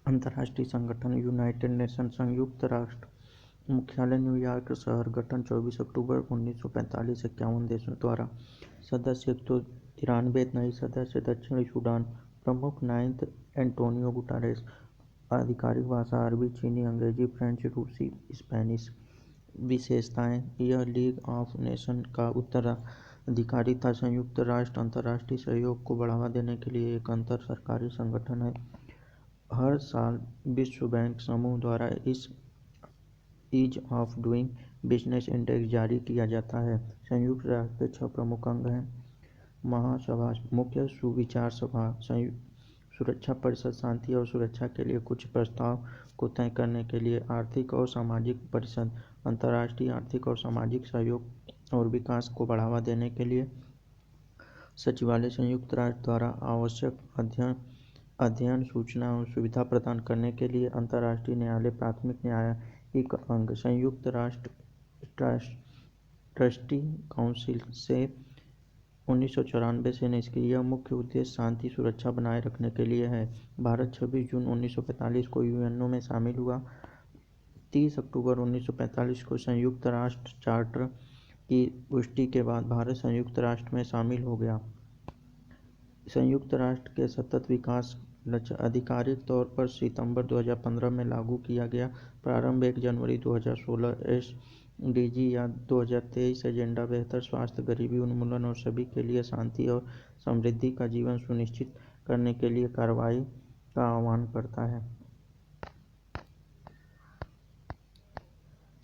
अंतर्राष्ट्रीय संगठन United nation संयुक्त राष्ट्र मुख्यालय न्यूयॉर्क शहर गठन 24 अक्टूबर 1945 51 देशों द्वारा सदस्य 193 नए सदस्य दक्षिण सूडान प्रमुख नाइन्थ एंटोनियो गुटारेस आधिकारिक भाषा अरबी चीनी अंग्रेजी फ्रेंच रूसी स्पेनिश विशेषताएं यह लीग ऑफ नेशन का उत्तराधिकारी था। संयुक्त राष्ट्र अंतर्राष्ट्रीय सहयोग को बढ़ावा देने के लिए एक अंतर सरकारी संगठन है। हर साल विश्व बैंक समूह द्वारा इस ease of doing business index जारी किया जाता है। संयुक्त राष्ट्र के 6 प्रमुख अंग हैं। महासभा मुख्य सुविचार सभा, सुरक्षा परिषद शांति और सुरक्षा के लिए कुछ प्रस्ताव को तय करने के लिए, आर्थिक और सामाजिक परिषद अंतर्राष्ट्रीय आर्थिक और सामाजिक सहयोग और विकास को बढ़ावा देने के लिए, सचिवालय संयुक्त राष्ट्र द्वारा आवश्यक अध्ययन सूचना और सुविधा प्रदान करने के लिए, अंतर्राष्ट्रीय न्यायालय प्राथमिक न्यायिक अंग, संयुक्त राष्ट्र ट्रस्टी काउंसिल से 1994 से निष्क्रिय, मुख्य उद्देश्य शांति सुरक्षा बनाए रखने के लिए है। भारत 26 जून 1945 को यूएनओ में शामिल हुआ। 30 अक्टूबर 1945 को संयुक्त राष्ट्र चार्टर की पुष्टि के बाद भारत संयुक्त राष्ट्र में शामिल हो गया। संयुक्त राष्ट्र के सतत विकास लक्ष्य आधिकारिक तौर पर सितंबर 2015 में लागू किया गया। प्रारंभ 1 जनवरी 2016 एसडीजी या 2023 एजेंडा बेहतर स्वास्थ्य, गरीबी उन्मूलन और सभी के लिए शांति और समृद्धि का जीवन सुनिश्चित करने के लिए कार्रवाई का आह्वान करता है।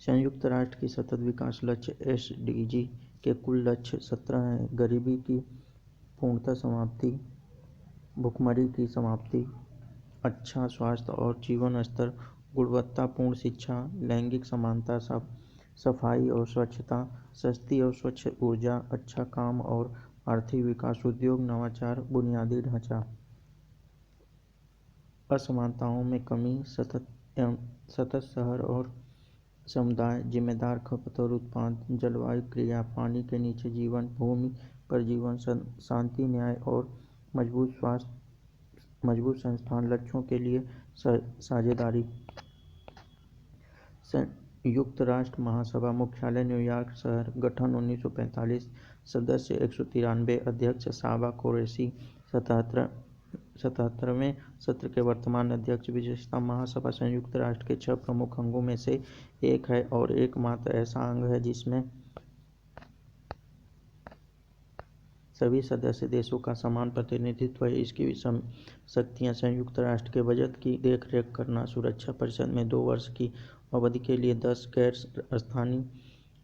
संयुक्त राष्ट्र की सतत विकास लक्ष्य एसडीजी के कुल लक्ष्य 17 हैं। गरीबी की पूर्णतः समाप्ति, भुखमरी की समाप्ति, अच्छा स्वास्थ्य और जीवन स्तर, गुणवत्तापूर्ण शिक्षा, लैंगिक समानता, सफाई और स्वच्छता, सस्ती और स्वच्छ ऊर्जा, अच्छा काम और आर्थिक विकास, उद्योग, नवाचार, बुनियादी ढांचा, असमानताओं में कमी, सतत शहर और समुदाय, जिम्मेदार खपत और उत्पाद, जलवायु क्रिया, पानी के नीचे जीवन, भूमि पर जीवन, शांति, न्याय और मजबूत संस्थान, लक्ष्यों के लिए साझेदारी। संयुक्त राष्ट्र महासभा मुख्यालय न्यूयॉर्क शहर गठन 1945 सदस्य 193 अध्यक्ष साबा कुरैशी 77वें सत्र के वर्तमान अध्यक्ष। विशेषता महासभा संयुक्त राष्ट्र के 6 प्रमुख अंगों में से एक है और एकमात्र ऐसा अंग है जिसमें सभी सदस्य देशों का समान प्रतिनिधित्व है। इसकी शक्तियां संयुक्त राष्ट्र के बजट की देखरेख करना, सुरक्षा परिषद में 2 वर्ष की अवधि के लिए 10 गैर स्थायी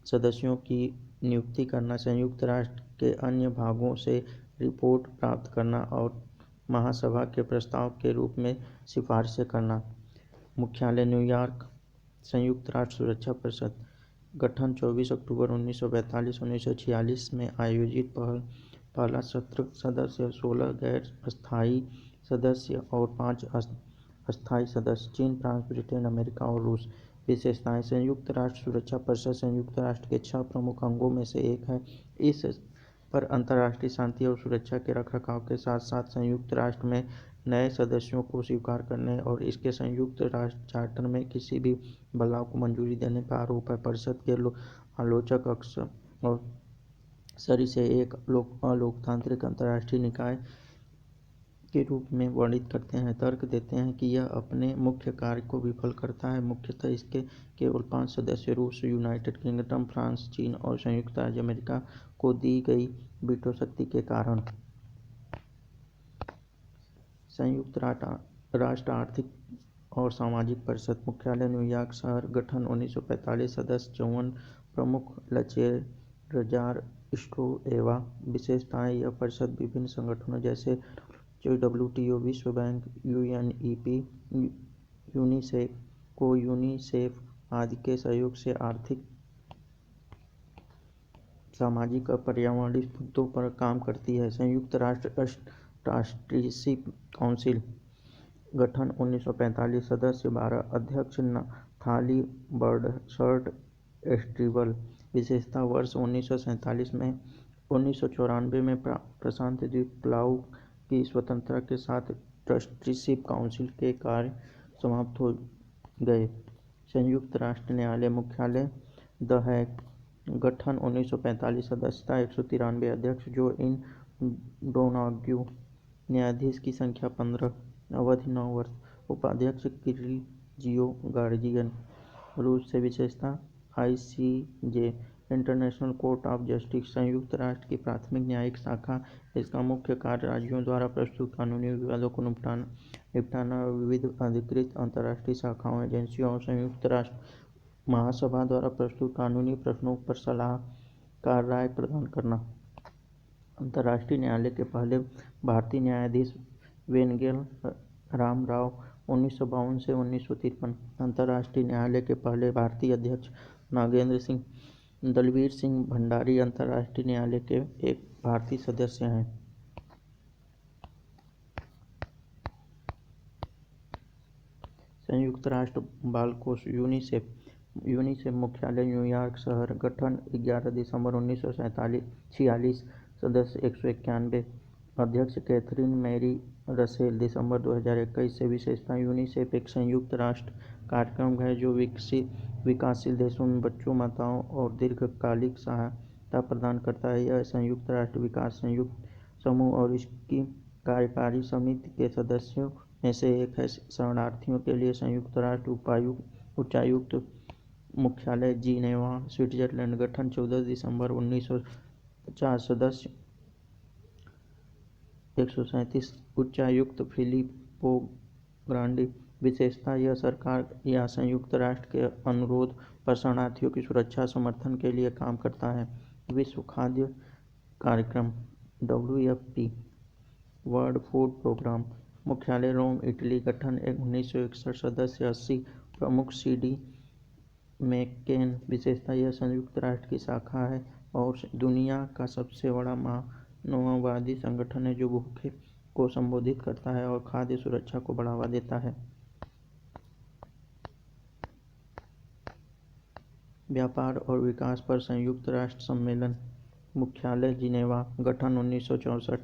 सदस्यों की नियुक्ति करना, संयुक्त राष्ट्र के अन्य भागों से रिपोर्ट प्राप्त करना और महासभा के प्रस्ताव के रूप में सिफारिशें करना। मुख्यालय न्यूयॉर्क। संयुक्त राष्ट्र सुरक्षा परिषद गठन 24 अक्टूबर 1945-1946 में आयोजित पहला सत्र। सदस्य 16 गैर स्थायी सदस्य और 5 अस्थायी सदस्य, चीन, फ्रांस, ब्रिटेन, अमेरिका और रूस। विशेषताएं संयुक्त राष्ट्र सुरक्षा परिषद संयुक्त राष्ट्र के 6 प्रमुख अंगों में से एक है। इस पर अंतर्राष्ट्रीय शांति और सुरक्षा के रखरखाव के साथ साथ संयुक्त राष्ट्र में नए सदस्यों को स्वीकार करने और इसके संयुक्त राष्ट्र चार्टर में किसी भी बदलाव को मंजूरी देने का आरोप है। परिषद के आलोचक अक्सर और सर इसे एक अलोकतांत्रिक अंतर्राष्ट्रीय निकाय के रूप में वर्णित करते हैं। तर्क देते हैं कि यह अपने मुख्य कार्य को विफल करता है, मुख्यतः इसके केवल 5 सदस्य रूस, यूनाइटेड किंगडम, फ्रांस, चीन और संयुक्त राज्य अमेरिका को दी गई वीटो शक्ति के कारण। संयुक्त राष्ट्र आर्थिक और सामाजिक परिषद मुख्यालय न्यूयॉर्क शहर गठन 1945 सदस्य 54 प्रमुख लचेरजार स्ट्रोएवा। विशेषताएं यह परिषद विभिन्न संगठनों जैसे WTO, विश्व बैंक, UNEP, यूनिसेफ आदि के सहयोग से आर्थिक, सामाजिक और पर्यावरणीय मुद्दों पर काम करती है। संयुक्त राष्ट्र ट्रस्टीशिप काउंसिल गठन 1945 सदस्य 12 अध्यक्ष थाली बर्डसर्ट एस्ट्रीबल। विशेषता वर्ष 1947 में 1994 में प्रशांत द्वीप पलाउ की स्वतंत्रता के साथ ट्रस्टीशिप काउंसिल के कार्य समाप्त हो गए। संयुक्त राष्ट्र न्यायालय मुख्यालय द हैग, गठन 1945, सदस्यता 193, अध्यक्ष जो इन डोनाग्यू, न्यायाधीश की संख्या 15, अवधि 9 वर्ष, उपाध्यक्ष किरिल जियो गार्जियन, रूस से विशेषता ICJ, international court of justice, संयुक्त राष्ट्र की प्राथमिक न्यायिक शाखा। इसका मुख्य कार्य राज्यों द्वारा प्रस्तुत कानूनी विवादों को निपटाना और विविध अधिकृत अंतर्राष्ट्रीय शाखाओं, एजेंसियों और संयुक्त राष्ट्र महासभा द्वारा प्रस्तुत कानूनी प्रश्नों पर सलाहकार राय प्रदान करना। अंतर्राष्ट्रीय न्यायालय के पहले भारतीय न्यायाधीश वेंगेल राम राव 1952 से 1953। अंतर्राष्ट्रीय न्यायालय के पहले भारतीय अध्यक्ष नागेंद्र सिंह दलवीर सिंह भंडारी अंतर्राष्ट्रीय न्यायालय के एक भारतीय सदस्य हैं। संयुक्त राष्ट्र बाल कोष यूनिसेफ मुख्यालय न्यूयॉर्क शहर, गठन 11 दिसंबर 1946, सदस्य 191, अध्यक्ष कैथरीन मैरी रसेल, दिसंबर 2021 से विशेषता यूनिसेफ एक संयुक्त राष्ट्र कार्यक्रम है जो विकासशील देशों में बच्चों, माताओं और दीर्घकालिक सहायता प्रदान करता है। यह संयुक्त राष्ट्र विकास संयुक्त समूह और इसकी कार्यकारी समिति के सदस्यों में से एक है। शरणार्थियों के लिए संयुक्त राष्ट्र उच्चायुक्त मुख्यालय जिनेवा, स्विट्जरलैंड, गठन 14 दिसंबर 1950, सदस्य 137, उच्चायुक्त फिलिप्पो ग्रांडी, विशेषता यह सरकार या संयुक्त राष्ट्र के अनुरोध पर शरणार्थियों की सुरक्षा समर्थन के लिए काम करता है। विश्व खाद्य कार्यक्रम WFP, वर्ल्ड फूड प्रोग्राम, मुख्यालय रोम, इटली, गठन 1961, सदस्य 80, प्रमुख CD मैकेन, विशेषता यह संयुक्त राष्ट्र की शाखा है और दुनिया का सबसे बड़ा मानववादी संगठन है जो भूखे को संबोधित करता है और खाद्य सुरक्षा को बढ़ावा देता है। व्यापार और विकास पर संयुक्त राष्ट्र सम्मेलन, मुख्यालय जिनेवा, गठन 1964,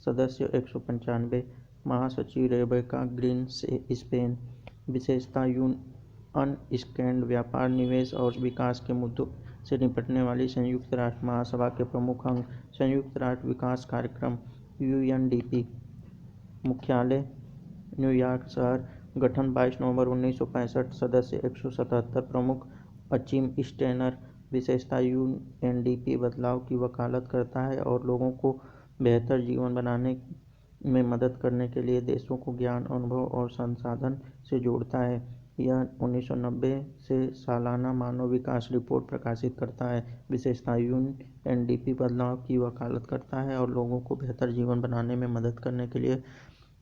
सदस्य 195, महासचिव रेबेका ग्रीन से स्पेन, विशेषता अनस्कैंड व्यापार, निवेश और विकास के मुद्दों से निपटने वाली संयुक्त राष्ट्र महासभा के प्रमुख अंग। संयुक्त राष्ट्र विकास कार्यक्रम UNDP, मुख्यालय न्यूयॉर्क शहर, गठन 22 नवंबर 1965, सदस्य 177, प्रमुख अचिम स्टेनर, विशेषता UNDP बदलाव की वकालत करता है और लोगों को बेहतर जीवन बनाने में मदद करने के लिए देशों को ज्ञान, अनुभव और संसाधन से जोड़ता है। यह 1990 से सालाना मानव विकास रिपोर्ट प्रकाशित करता है। विशेषता UNDP बदलाव की वकालत करता है और लोगों को बेहतर जीवन बनाने में मदद करने के लिए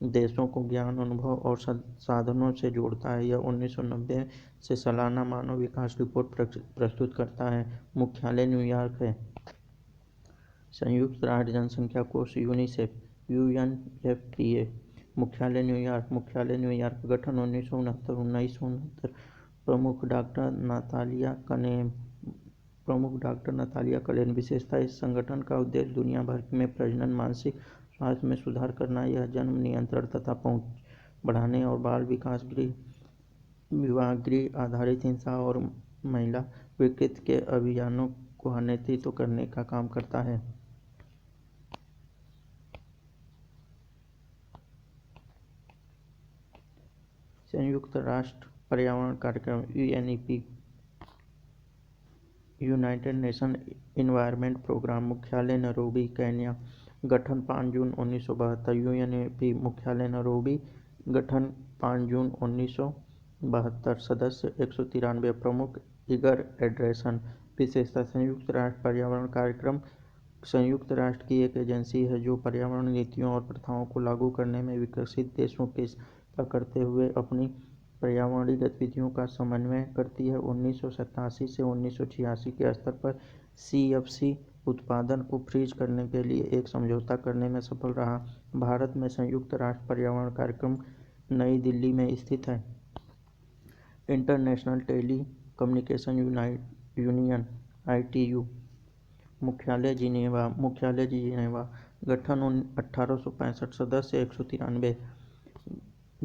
देशों को ज्ञान, अनुभव और साधनों से जोड़ता है। यह 1990 से सालाना मानव विकास रिपोर्ट प्रस्तुत करता है। मुख्यालय न्यूयॉर्क है। संयुक्त राष्ट्र जनसंख्या कोष यूनिसेफ UNFPA, मुख्यालय न्यूयॉर्क, गठन 1969, प्रमुख डॉक्टर नातालिया कलेन, विशेषता इस संगठन का उद्देश्य दुनिया भर में प्रजनन, मानसिक स्वास्थ्य में सुधार करना, यह जन्म नियंत्रण तथा पहुंच बढ़ाने और बाल विकास, विवाह गृह आधारित हिंसा और महिला विकृति के अभियानों को नेतृत्व करने का काम करता है। संयुक्त राष्ट्र पर्यावरण कार्यक्रम UNEP, United Nation Environment Programme, मुख्यालय नैरोबी, केन्या, गठन 5 जून 1972, UNEP मुख्यालय नैरोबी, गठन 5 जून 1972, सदस्य 193, प्रमुख इगर एंडरसन, विशेषता संयुक्त राष्ट्र पर्यावरण कार्यक्रम संयुक्त राष्ट्र की एक एजेंसी है जो पर्यावरण नीतियों और प्रथाओं को लागू करने में विकसित देशों की सहायता करते हुए अपनी पर्यावरणीय गतिविधियों का समन्वय करती है। 1987 से 1986 के स्तर पर CFC उत्पादन को फ्रीज करने के लिए एक समझौता करने में सफल रहा। भारत में संयुक्त राष्ट्र पर्यावरण कार्यक्रम नई दिल्ली में स्थित है। International Telecommunication Union ITU, मुख्यालय जिनेवा, गठन 1865, सदस्य 193,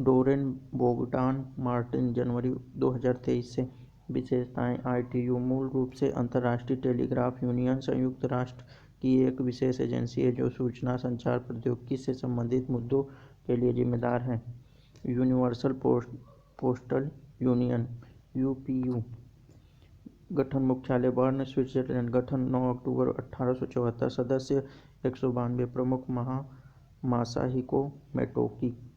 डोरेन बोगडान मार्टिन, जनवरी 2023 से। विशेषताएं। ITU मूल रूप से अंतर्राष्ट्रीय टेलीग्राफ यूनियन संयुक्त राष्ट्र की एक विशेष एजेंसी है जो सूचना संचार प्रौद्योगिकी से संबंधित मुद्दों के लिए जिम्मेदार है। Universal postal union UPU। गठन मुख्यालय बर्न, स्विट्जरलैंड। गठन 9 अक्टूबर 1874। सदस्य 192। प्रमुख मासाहिको मोटोकी।